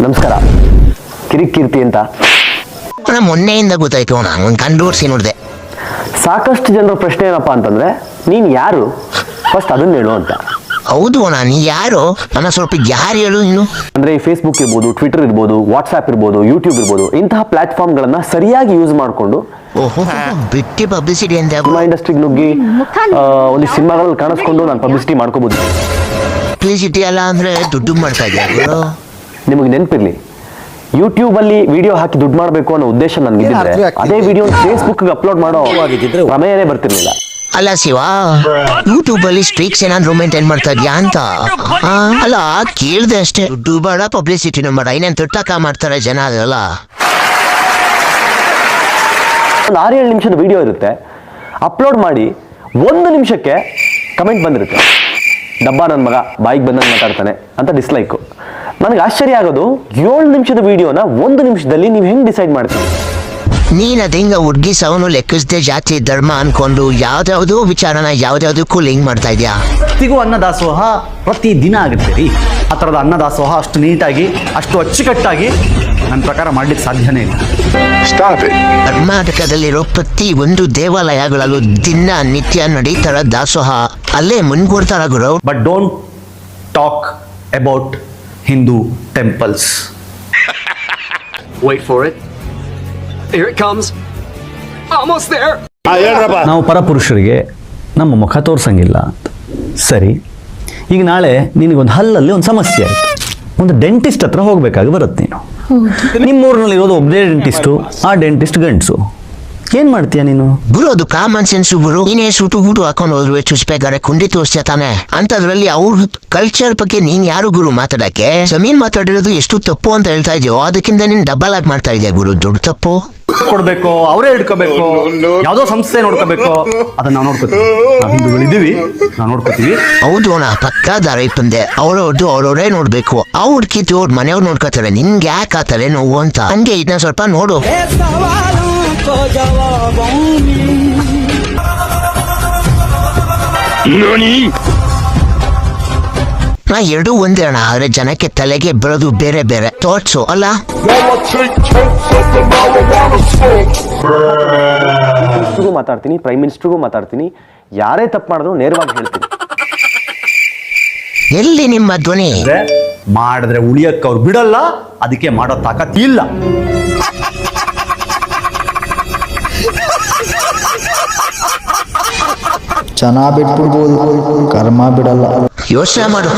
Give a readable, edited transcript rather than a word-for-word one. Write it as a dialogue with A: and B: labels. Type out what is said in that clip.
A: ನಮಸ್ಕಾರ. ಕಿರಿಕೀರ್ತಿ ಅಂತ.
B: ಮೊನ್ನೆಯಿಂದ ಗೊತ್ತಾಯ್ತು ಅಣ್ಣ, ಒಂದು ಕಂಡೋರ್ಸಿ ನೋಡಿದೆ.
A: ಸಾಕಷ್ಟು ಜನರ ಪ್ರಶ್ನೆ ಏನಪ್ಪಾ ಅಂತಂದ್ರೆ, ನೀನ್ ಯಾರು ಫಸ್ಟ್ ಅದನ್ನ ಹೇಳು ಅಂತ.
B: ಹೌದು ಅಣ್ಣ, ನೀ ಯಾರು ಅಣ್ಣ, ಸ್ವಲ್ಪ ಯಾರು ಹೇಳು ನೀನು.
A: ಅಂದ್ರೆ ಫೇಸ್ಬುಕ್ ಇರ್ಬೋದು, ಟ್ವಿಟರ್ ಇರ್ಬೋದು, ವಾಟ್ಸ್ಆ್ಯಪ್ ಇರ್ಬೋದು, ಯೂಟ್ಯೂಬ್ ಇರ್ಬೋದು, ಇಂತಹ ಪ್ಲಾಟ್ಫಾರ್ಮ್ಗಳನ್ನ ಸರಿಯಾಗಿ ಯೂಸ್ ಮಾಡಿಕೊಂಡು
B: ಓಹೋ ಬಿಟ್ಟಿ ಪಬ್ಲಿಸಿಟಿ ಅಂತ
A: ಸಿನಿಮಾ ಇಂಡಸ್ಟ್ರಿಗೆ ನುಗ್ಗಿ ಒಂದು ಸಿನಿಮಾಗಳಲ್ಲಿ ಕಾಣಿಸ್ಕೊಂಡು ನಾನು ಪಬ್ಲಿಸಿಟಿ ಮಾಡ್ಕೋಬಹುದು.
B: ಪಬ್ಲಿಸಿಟಿ ಅಲ್ಲ ಅಂದ್ರೆ ದುಡ್ಡು ಮಾಡ್ತಾ ಇದ್ಯಾ?
A: ನಿಮಗೆ ನೆನಪಿರ್ಲಿ, ಯೂಟ್ಯೂಬ್ ಅಲ್ಲಿ ವಿಡಿಯೋ ಹಾಕಿ ದುಡ್ಡು ಮಾಡಬೇಕು ಅನ್ನೋ ಉದ್ದೇಶ ನನ್ಗಿದ್ರೆ ಅದೇ ವಿಡಿಯೋ ಫೇಸ್ಬುಕ್ ಅಪ್ಲೋಡ್ ಮಾಡೋ ಪ್ರಮೇಯನೇ ಬರ್ತಿರ್ಲಿಲ್ಲ.
B: ಅಲ್ಲ ಶಿವ, ಯೂಟ್ಯೂಬ್ ಅಲ್ಲಿ ಸ್ಟ್ರೀಕ್ಸ್ ಏನಾದ್ರು ಮೇಂಟೈನ್ ಮಾಡ್ತಾ ಇದ್ಯಾ ಅಂತ. ಅಲ್ಲ ಕೇಳ್ದೆ ಅಷ್ಟೇ, ದುಡ್ಡು ಬೇಡ ಪಬ್ಲಿಸಿಟಿನೂ ಬೇಡ, ಇನ್ನೇನು ತುಟ್ಟಕ ಮಾಡ್ತಾರೆ ಜನ. ಅದಲ್ಲ
A: ಒಂದು 6-7 ನಿಮಿಷದ ವಿಡಿಯೋ ಇರುತ್ತೆ, ಅಪ್ಲೋಡ್ ಮಾಡಿ 1 ನಿಮಿಷಕ್ಕೆ ಕಮೆಂಟ್ ಬಂದಿರುತ್ತೆ, ಡಬ್ಬ ನನ್ನ ಮಗ ಬಾಯಿಗೆ ಬಂದಂಗೆ ಮಾತಾಡ್ತಾನೆ ಅಂತ ಡಿಸ್ಲೈಕು. ನನಗೆ ಆಶ್ಚರ್ಯ ಆಗೋದು, 7 ನಿಮಿಷದ ವಿಡಿಯೋನ 1 ನಿಮಿಷದಲ್ಲಿ ನೀವು ಹೆಂಗೆ ಡಿಸೈಡ್ ಮಾಡ್ತೀವಿ?
B: ನೀನ್ ಅದಿಂಗ ಹುಡ್ಗಿ ಸವನು ಲೆಕ್ಕಿಸದೆ ಜಾತಿ ಧರ್ಮ ಅನ್ಕೊಂಡು ಯಾವ್ದಾವ್ದು ವಿಚಾರನ ಯಾವ್ದಾವ್ದಕ್ಕೂ ಲಿಂಕ್ ಮಾಡ್ತಾ ಇದ್ಯಾ.
C: ಪ್ರತಿಗೂ ಅನ್ನದಾಸೋಹ ಪ್ರತಿ ದಿನ ಆಗುತ್ತೆ ರೀ. ಆ ಥರದ ಅನ್ನದಾಸೋಹ ಅಷ್ಟು ನೀಟಾಗಿ, ಅಷ್ಟು ಅಚ್ಚುಕಟ್ಟಾಗಿ ನನ್ನ ಪ್ರಕಾರ ಮಾಡ್ಲಿಕ್ಕೆ ಸಾಧ್ಯನೇ ಇಲ್ಲ.
B: ಕರ್ನಾಟಕದಲ್ಲಿರೋ ಪ್ರತಿ ಒಂದು ದೇವಾಲಯಗಳಲ್ಲೂ ದಿನ ನಿತ್ಯ ನಡೀತಾರ ದಾಸೋಹ, ಅಲ್ಲೇ ಮುಂದ್ಕೊಡ್ತಾರ ಗುರು.
C: But don't talk about Hindu temples.
D: Wait for it. Here it comes. Almost there.
C: ನಾವು ಪರಪುರುಷರಿಗೆ ನಮ್ಮ ಮುಖ ತೋರ್ಸಂಗಿಲ್ಲ ಅಂತ. ಸರಿ, ಈಗ ನಾಳೆ ನಿನಗೊಂದು ಹಲ್ಲಲ್ಲಿ ಒಂದು ಸಮಸ್ಯೆ ಆಯಿತು, ಒಂದು ಡೆಂಟಿಸ್ಟ್ ಹತ್ರ ಹೋಗ್ಬೇಕಾಗಿ ಬರುತ್ತೆ. ನೀನು ನಿಮ್ಮೂರಿನಲ್ಲಿ ಇರೋದು ಒಬ್ಬನೇ ಡೆಂಟಿಸ್ಟು, ಆ ಡೆಂಟಿಸ್ಟ್ ಗಂಡಸು. ಏನ್ ಮಾಡ್ತೀಯ ನೀನು?
B: ಗುರು ಅದು ಕಾಮನ್ ಸೆನ್ಸ್ ಗುರು. ನೀನೇ ಸುಟ್ಟು ಗುರು ಹಾಕೊಂಡು ಹೋದ್ರು ಚುಚ್ಬೇಕಾದ್ರೆ ಕುಂಡಿ ತೋರಿಸ್ತಾ ತಾನೆ. ಅಂತದ್ರಲ್ಲಿ ಅವ್ರ ಕಲ್ಚರ್ ಬಗ್ಗೆ ನೀನ್ ಯಾರು ಗುರು ಮಾತಾಡಕ್ಕೆ? ಜಮೀನ್ ಮಾತಾಡಿರೋದು ಎಷ್ಟು ತಪ್ಪು ಅಂತ ಹೇಳ್ತಾ ಇದೆಯೋ, ಅದಕ್ಕಿಂತ ನೀನ್ ಡಬಲ್ ಆಗಿ ಮಾಡ್ತಾ ಇದೆಯಾ ಗುರು, ದೊಡ್ಡ ತಪ್ಪು.
C: ಕೊಡ್ಬೇಕು, ಅವರೇ ಹಿಡ್ಕೋಬೇಕು, ಯಾವ್ದೋ ಸಂಸ್ಥೆ ನೋಡ್ಕೋಬೇಕು, ಅದನ್ನ ನಾವು ನೋಡ್ಕೋತೀವಿ. ನಾವು ಹಿಂದೂಗಳಿದ್ದೀವಿ, ನಾವು ನೋಡ್ಕೋತೀವಿ.
B: ಹೌದು ಅಣ್ಣ, ಪಕ್ಕಾ ದಾರಿ ಬಂದೆ. ಅವ್ರವ್ರದ್ದು ಅವ್ರವ್ರೇ ನೋಡ್ಬೇಕು. ಅವ್ರ ಕಿತ್ತು ಅವ್ರ ಮನೆಯವ್ರು ನೋಡ್ಕೋತಾರೆ, ನಿನ್ಗೆ ಯಾಕೆ ಆತಾರೆ ನೋವು ಅಂತ. ಹಂಗೆ ಇದನ್ನ ಸ್ವಲ್ಪ ನೋಡು. ನಾ ಎರಡೂ ಒಂದೇ ಅಣ್ಣ, ಆದ್ರೆ ಜನಕ್ಕೆ ತಲೆಗೆ ಬರೋದು ಬೇರೆ ಬೇರೆ ಥಾಟ್ಸು ಅಲ್ಲ.
A: ಮಾತಾಡ್ತೀನಿ, ಪ್ರೈಮ್ ಮಿನಿಸ್ಟರ್ಗೂ ಮಾತಾಡ್ತೀನಿ, ಯಾರೇ ತಪ್ಪು ಮಾಡಿದ್ರು ನೇರವಾಗಿ ಹೇಳ್ತೀನಿ.
B: ಎಲ್ಲಿ ನಿಮ್ಮ ಧ್ವನಿ?
C: ಮಾಡಿದ್ರೆ ಉಳಿಯಕ್ಕೆ ಅವ್ರು ಬಿಡಲ್ಲ, ಅದಕ್ಕೆ ಮಾಡೋ ತಾಕತ್ ಇಲ್ಲ.
E: ಜನ ಬಿಟ್ಬಿಡ್ಬೋದು, ಕರ್ಮ ಬಿಡಲ್ಲ.
B: ಯೋಚನೆ ಮಾಡು.